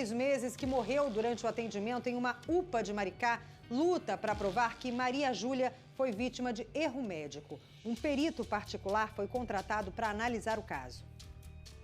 3 meses, que morreu durante o atendimento em uma UPA de Maricá, luta para provar que Maria Júlia foi vítima de erro médico. Um perito particular foi contratado para analisar o caso.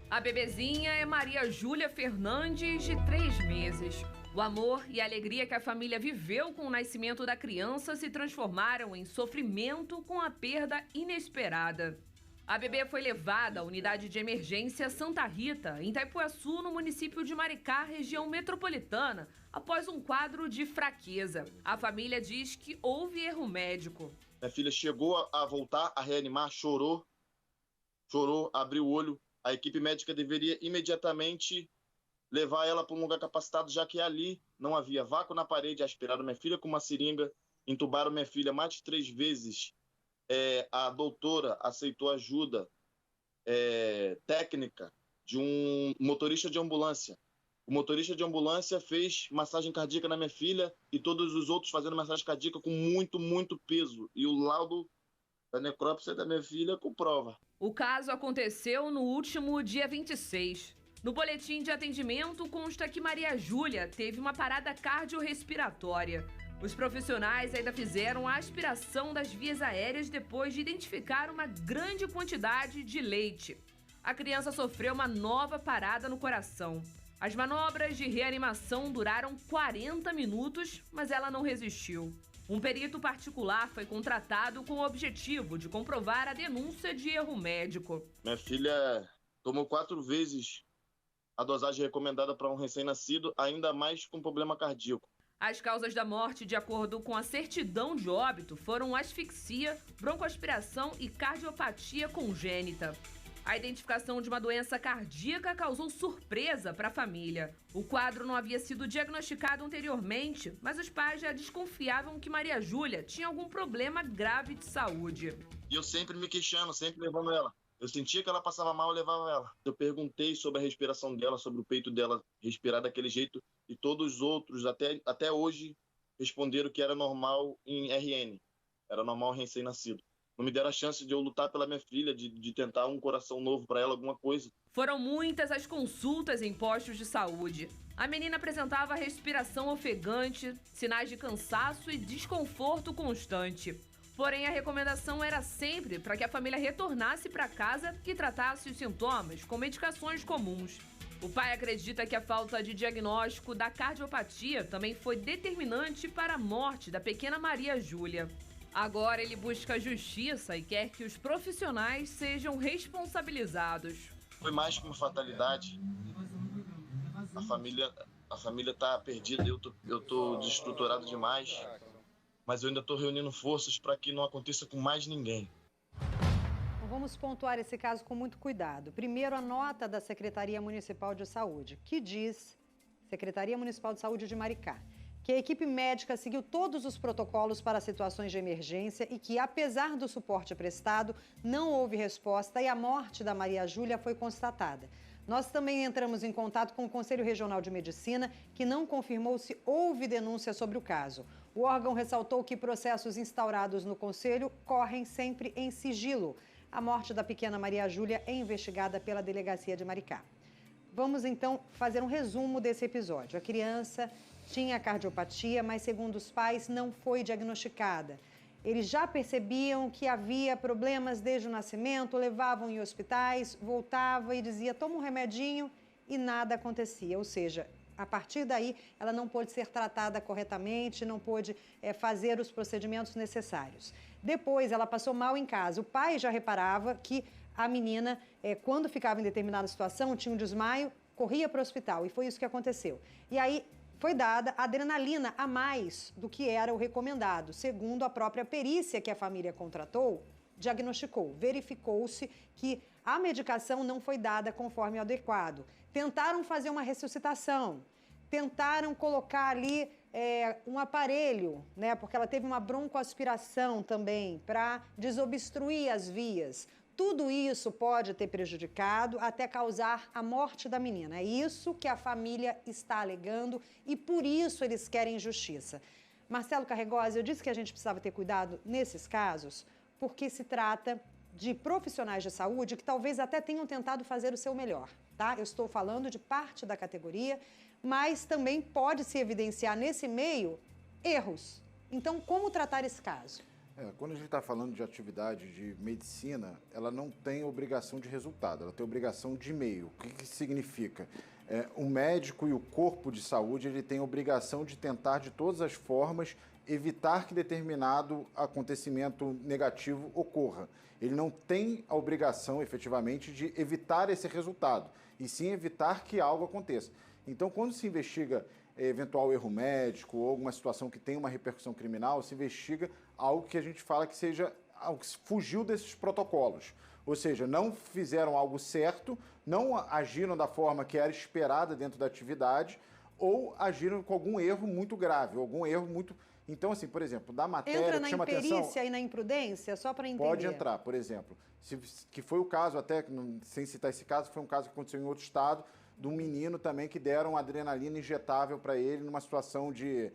A bebezinha é Maria Júlia Fernandes, de 3 meses. O amor e a alegria que a família viveu com o nascimento da criança se transformaram em sofrimento com a perda inesperada. A bebê foi levada à unidade de emergência Santa Rita, em Itaipuaçu, no município de Maricá, região metropolitana, após um quadro de fraqueza. A família diz que houve erro médico. Minha filha chegou a voltar a reanimar, chorou, abriu o olho. A equipe médica deveria imediatamente levar ela para um lugar capacitado, já que ali não havia vácuo na parede. Aspiraram minha filha com uma seringa, entubaram minha filha mais de 3 vezes. A doutora aceitou ajuda técnica de um motorista de ambulância. O motorista de ambulância fez massagem cardíaca na minha filha e todos os outros fazendo massagem cardíaca com muito, muito peso. E o laudo da necrópsia da minha filha comprova. O caso aconteceu no último dia 26. No boletim de atendimento consta que Maria Júlia teve uma parada cardiorrespiratória. Os profissionais ainda fizeram a aspiração das vias aéreas depois de identificar uma grande quantidade de leite. A criança sofreu uma nova parada no coração. As manobras de reanimação duraram 40 minutos, mas ela não resistiu. Um perito particular foi contratado com o objetivo de comprovar a denúncia de erro médico. Minha filha tomou 4 vezes a dosagem recomendada para um recém-nascido, ainda mais com problema cardíaco. As causas da morte, de acordo com a certidão de óbito, foram asfixia, broncoaspiração e cardiopatia congênita. A identificação de uma doença cardíaca causou surpresa para a família. O quadro não havia sido diagnosticado anteriormente, mas os pais já desconfiavam que Maria Júlia tinha algum problema grave de saúde. E eu sempre me queixando, sempre levando ela. Eu sentia que ela passava mal, eu levava ela. Eu perguntei sobre a respiração dela, sobre o peito dela respirar daquele jeito, e todos os outros, até hoje, responderam que era normal em RN. Era normal recém-nascido. Não me deram a chance de eu lutar pela minha filha, de tentar um coração novo para ela, alguma coisa. Foram muitas as consultas em postos de saúde. A menina apresentava respiração ofegante, sinais de cansaço e desconforto constante. Porém, a recomendação era sempre para que a família retornasse para casa e tratasse os sintomas com medicações comuns. O pai acredita que a falta de diagnóstico da cardiopatia também foi determinante para a morte da pequena Maria Júlia. Agora ele busca justiça e quer que os profissionais sejam responsabilizados. Foi mais que uma fatalidade. A família está perdida, eu tô desestruturado demais. Mas eu ainda estou reunindo forças para que não aconteça com mais ninguém. Vamos pontuar esse caso com muito cuidado. Primeiro, a nota da Secretaria Municipal de Saúde, que diz, Secretaria Municipal de Saúde de Maricá, que a equipe médica seguiu todos os protocolos para situações de emergência e que, apesar do suporte prestado, não houve resposta e a morte da Maria Júlia foi constatada. Nós também entramos em contato com o Conselho Regional de Medicina, que não confirmou se houve denúncia sobre o caso. O órgão ressaltou que processos instaurados no Conselho correm sempre em sigilo. A morte da pequena Maria Júlia é investigada pela Delegacia de Maricá. Vamos, então, fazer um resumo desse episódio. A criança tinha cardiopatia, mas, segundo os pais, não foi diagnosticada. Eles já percebiam que havia problemas desde o nascimento, levavam em hospitais, voltava e dizia, toma um remedinho, e nada acontecia. Ou seja, a partir daí, ela não pôde ser tratada corretamente, não pôde fazer os procedimentos necessários. Depois, ela passou mal em casa. O pai já reparava que a menina, quando ficava em determinada situação, tinha um desmaio, corria para o hospital, e foi isso que aconteceu. E aí, foi dada adrenalina a mais do que era o recomendado. Segundo a própria perícia que a família contratou, diagnosticou, verificou-se que a medicação não foi dada conforme o adequado. Tentaram fazer uma ressuscitação, tentaram colocar ali um aparelho, né, porque ela teve uma broncoaspiração também para desobstruir as vias. Tudo isso pode ter prejudicado até causar a morte da menina. É isso que a família está alegando e por isso eles querem justiça. Marcelo Carregosa, eu disse que a gente precisava ter cuidado nesses casos porque se trata de profissionais de saúde que talvez até tenham tentado fazer o seu melhor, tá? Eu estou falando de parte da categoria, mas também pode se evidenciar nesse meio erros. Então, como tratar esse caso? Quando a gente está falando de atividade de medicina, ela não tem obrigação de resultado, ela tem obrigação de meio. O que significa? O médico e o corpo de saúde, ele tem obrigação de tentar, de todas as formas, evitar que determinado acontecimento negativo ocorra. Ele não tem a obrigação, efetivamente, de evitar esse resultado, e sim evitar que algo aconteça. Então, quando se investiga eventual erro médico ou alguma situação que tem uma repercussão criminal, se investiga algo que a gente fala que seja algo que fugiu desses protocolos. Ou seja, não fizeram algo certo, não agiram da forma que era esperada dentro da atividade ou agiram com algum erro muito grave, algum erro muito... Então, assim, por exemplo, da matéria entra na que chama atenção... imperícia e na imprudência, só para entender? Pode entrar, por exemplo, que foi o caso, até sem citar esse caso, foi um caso que aconteceu em outro estado, de um menino também que deram adrenalina injetável para ele numa situação de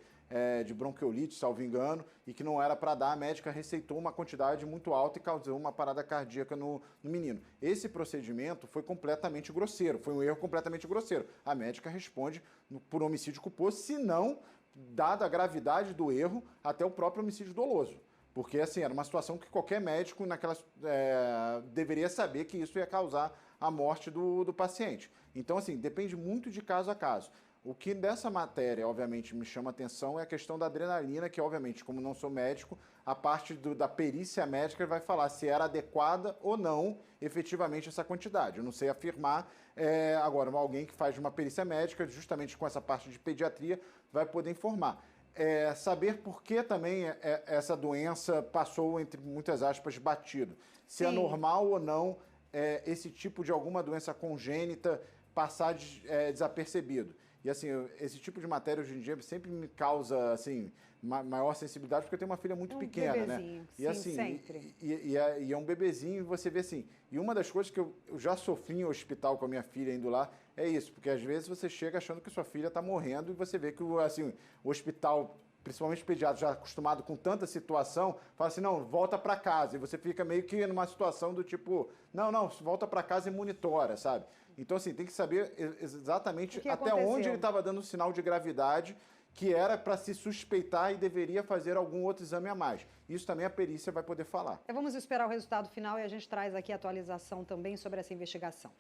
bronquiolite, salvo engano, e que não era para dar, a médica receitou uma quantidade muito alta e causou uma parada cardíaca no menino. Esse procedimento foi completamente grosseiro, foi um erro completamente grosseiro. A médica responde por homicídio culposo, se não, dada a gravidade do erro, até o próprio homicídio doloso. Porque, assim, era uma situação que qualquer médico deveria saber que isso ia causar a morte do paciente. Então, assim, depende muito de caso a caso. O que dessa matéria, obviamente, me chama atenção é a questão da adrenalina, que, obviamente, como não sou médico, a parte da perícia médica vai falar se era adequada ou não, efetivamente, essa quantidade. Eu não sei afirmar. Agora, alguém que faz uma perícia médica, justamente com essa parte de pediatria, vai poder informar. Saber por que também essa doença passou, entre muitas aspas, batido. Se é normal ou não esse tipo de alguma doença congênita passar desapercebido. E, assim, esse tipo de matéria hoje em dia sempre me causa, assim, maior sensibilidade, porque eu tenho uma filha muito pequena, né? E, sim, assim, sempre. E é um bebezinho, e você vê assim... E uma das coisas que eu já sofri em hospital com a minha filha indo lá é isso, porque às vezes você chega achando que sua filha está morrendo e você vê que assim, o hospital, principalmente pediatra, já acostumado com tanta situação, fala assim, não, volta para casa. E você fica meio que numa situação do tipo, não, volta para casa e monitora, sabe? Então, assim, tem que saber exatamente até onde ele estava dando sinal de gravidade, que era para se suspeitar e deveria fazer algum outro exame a mais. Isso também a perícia vai poder falar. Vamos esperar o resultado final e a gente traz aqui a atualização também sobre essa investigação.